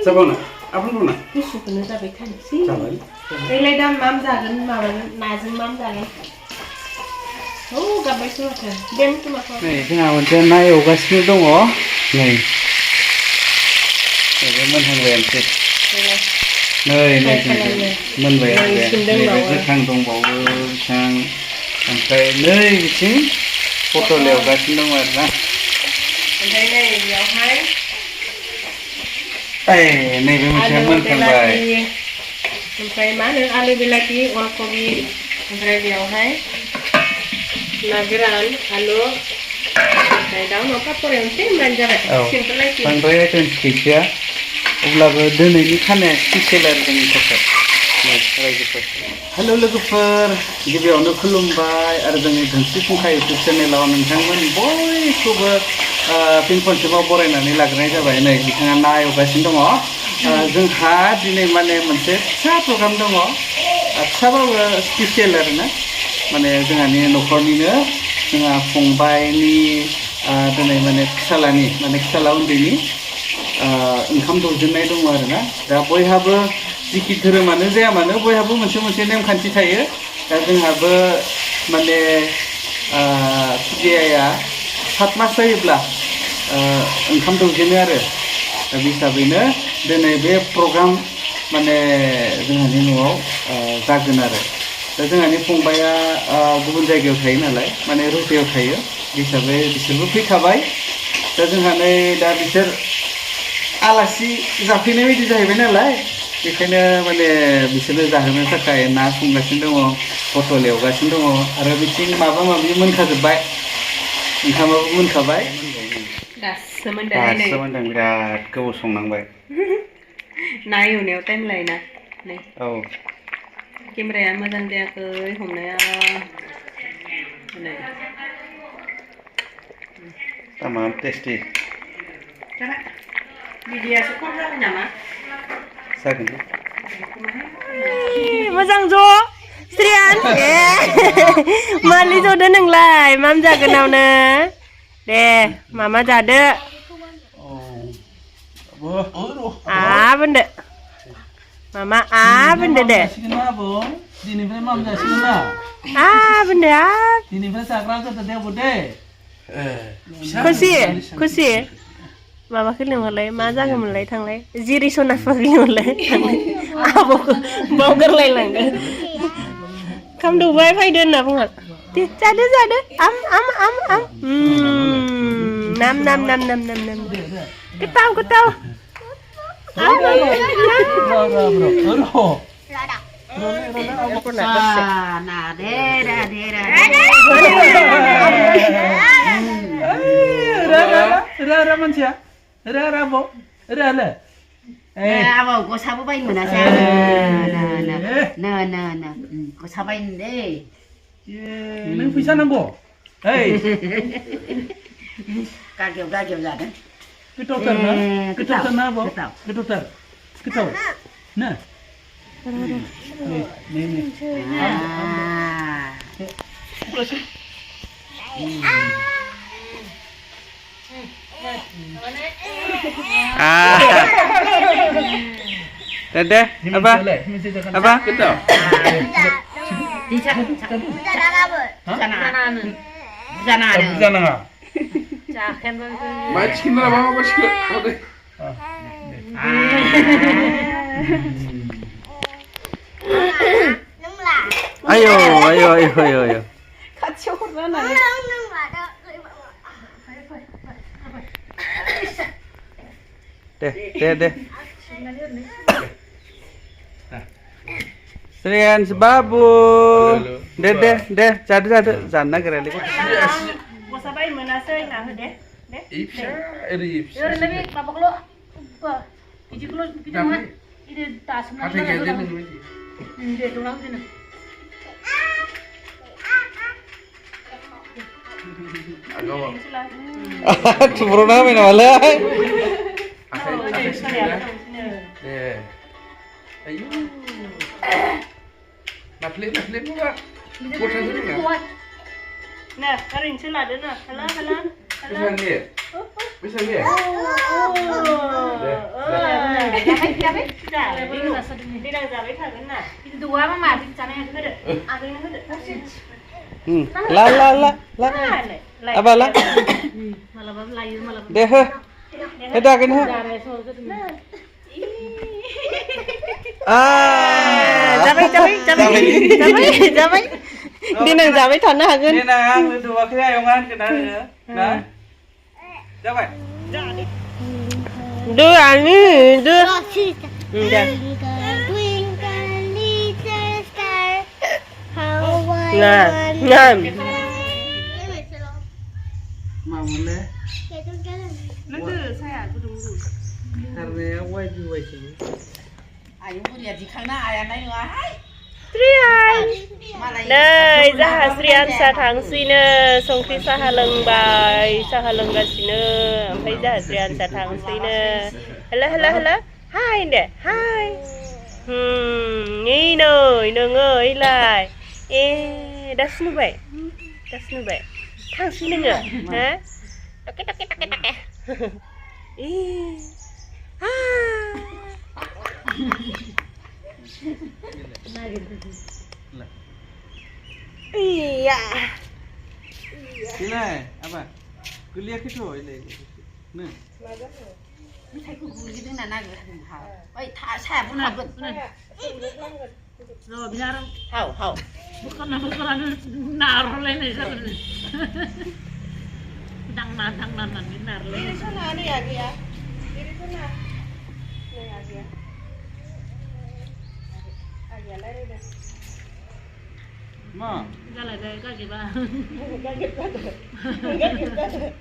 जाबावनो आपण बुंना गुसुखौनो जाबाय थानोसै ओइलाय दा माम जागोन माबाजों नाजों माम जागोन औ गाबबायसो माथो दे माखौ नै जोंहा मोनसे ना एवगासिनो दङ नै बे मोनहांबायानोसै नै मोनबाय नैबे गोथां दंबावो बिसां ओमफ्राय नै बिथिं पटल एवगासिनो दं आरोना ओमफ्राय नै बेयावहाय नैबे मोनसे मोनखांबाय ओमफ्राय मा होनो आलु बिलाथि अलकबि ओमफ्राय बेयावहाय ना गोरान आलु ओमफ्राय दाउ न'आव पापर एवनोसै होनबानो जाबाय सिम्पोल आइटेम बांद्राय आइटेम गैखाया अब्लाबो दिनैनि खानाया स्पेसियेल आरो जोंनि थाखाय रायजोफोर हेल' लोगोफोर गिबियावनो खुलुमबाय आरो जोंनि धोनस्रि फुंखा इउटुब चेनेलाव नोंथांमोन बयखौबो फिन खनसेबाव बरायनानै लाग्रोनाय जाबाय नै बिथाङा ना एवगासिनो दङ जोंहा दिनै माने मोनसे फिसा प्रग्राम दङ फिसाबाबो स्पेसियेल आरोना माने जोंहानि न'खरनिनो जोंहा फंबायनि दिनै माने फिसाला उन्दैनि ओंखाम दौजेननाय दङ आरोना दा बयहाबो जिखि धोरोमानो जाया मानो बयहाबो मोनसे नेमखान्थि थायो दा जोंहाबो माने खुदियाया 7 मास जायोब्ला ओंखाम दौजेनो आरो दा बे हिसाबैनो दिनै बे प्रग्राम माने जोंहानि न'आव जागोन आरो दा जोंहानि फंबाया गुबुन जायगायाव थायो नालाय माने रुपेयाव थायो हिसाबै बिसोरबो फैखाबाय दा जोंहा नै दा बिसोर आलासि जाफैनाय बायदि जाहैबाय नालाय बेखायनो माने बिसोरनो जाहोनो थाखाय ना संगासिनो दङ पटल एवगासिनो दङ आरो बिथिं माबा माबि मोनखाजोब्बाय ओंखामाबो मोनखाबाय दासो मोनदों बिराद गोबाव संनांबाय ना एवनायाव टाइम लायोना नै औ केमेराया मोजां जायाखै हमनाया नै तामाम टेस्टि बिदियासो खम जाबाय नामा जागोन मोजां ज' स्त्रियान मालि ज'दो नोंलाय माम जागोनावनो दे मामा जादो होनदो मामा होनदो दे दिनैनिफ्राय माम जासिगोन ना होनदो दिनैनिफ्राय जाग्रा जादो दे आबौ दे खुसि माबाखौ लिंहरलाय मा जागोनमोनलाय थांलाय जिरि सनाफोर लिंहरलाय आब'खौ बावगारलायलांदो ओंखाम दौबाय फैदो होनना बुंहर दे जादो नाम गोथाव मानसिया आबौ आबौ गस्लाबो बायनो मोनासै गस्ला बायनो दे नों फैसा नांगौ गागियाव जादों गोथावथार ना आबौ गोथाव ना deh apa gitu di sana ayo deh Srian sebabu deh jadu jana gereli kok sabain menasai nah deh ipsa lebih babak lo apa iji lo mah ide tas mana ide tulang sini Cemburu namin wala. Ayo. Naplit mo ba? Kuha dulu na. Nah, karin sila doon na. Hala. Hala. Bisa dia? Dinang जाबाय थागोन ना dua mama bicaranya होदो आगैनो होदो La la la la. Apa la? मालाबाबो लायो मालाबा Deh he. Ada kan he? Ah. जाबाय दिनां जाबाय थानो हागोन Ini nang dua kali ayongan kena ya. Nah. Coba. दो आनी दो Ngam Mau boleh? Karena wajib wajib. ayo dia dikana ayah naik nggak Trian नै जाहा श्रियानसा थांसैनो संख्रि साहा लोंबाय साहा लोंगासिनो ओमफ्राय जाहा श्रियानसा थांसैनो हेलो हेलो हेलो हाय दे हाय नै नै नोङो ओइलाय ए दासो नुबाय थांसै नोङो हा टके टके टके टके ए हा Iya. Sini, apa? Kuliah gitu, ini. Nih. thấy cô vui cái tiếng này này hảo ơi thả xe bún nào bún rồi bây giờ hảo hảo bukan naruh lên này sao thằng nan ini naruh lên Di sana nih ya dia. Di sana. Nih ya dia. Aja lari dah. Ma. cái này cái gì ba Kaget.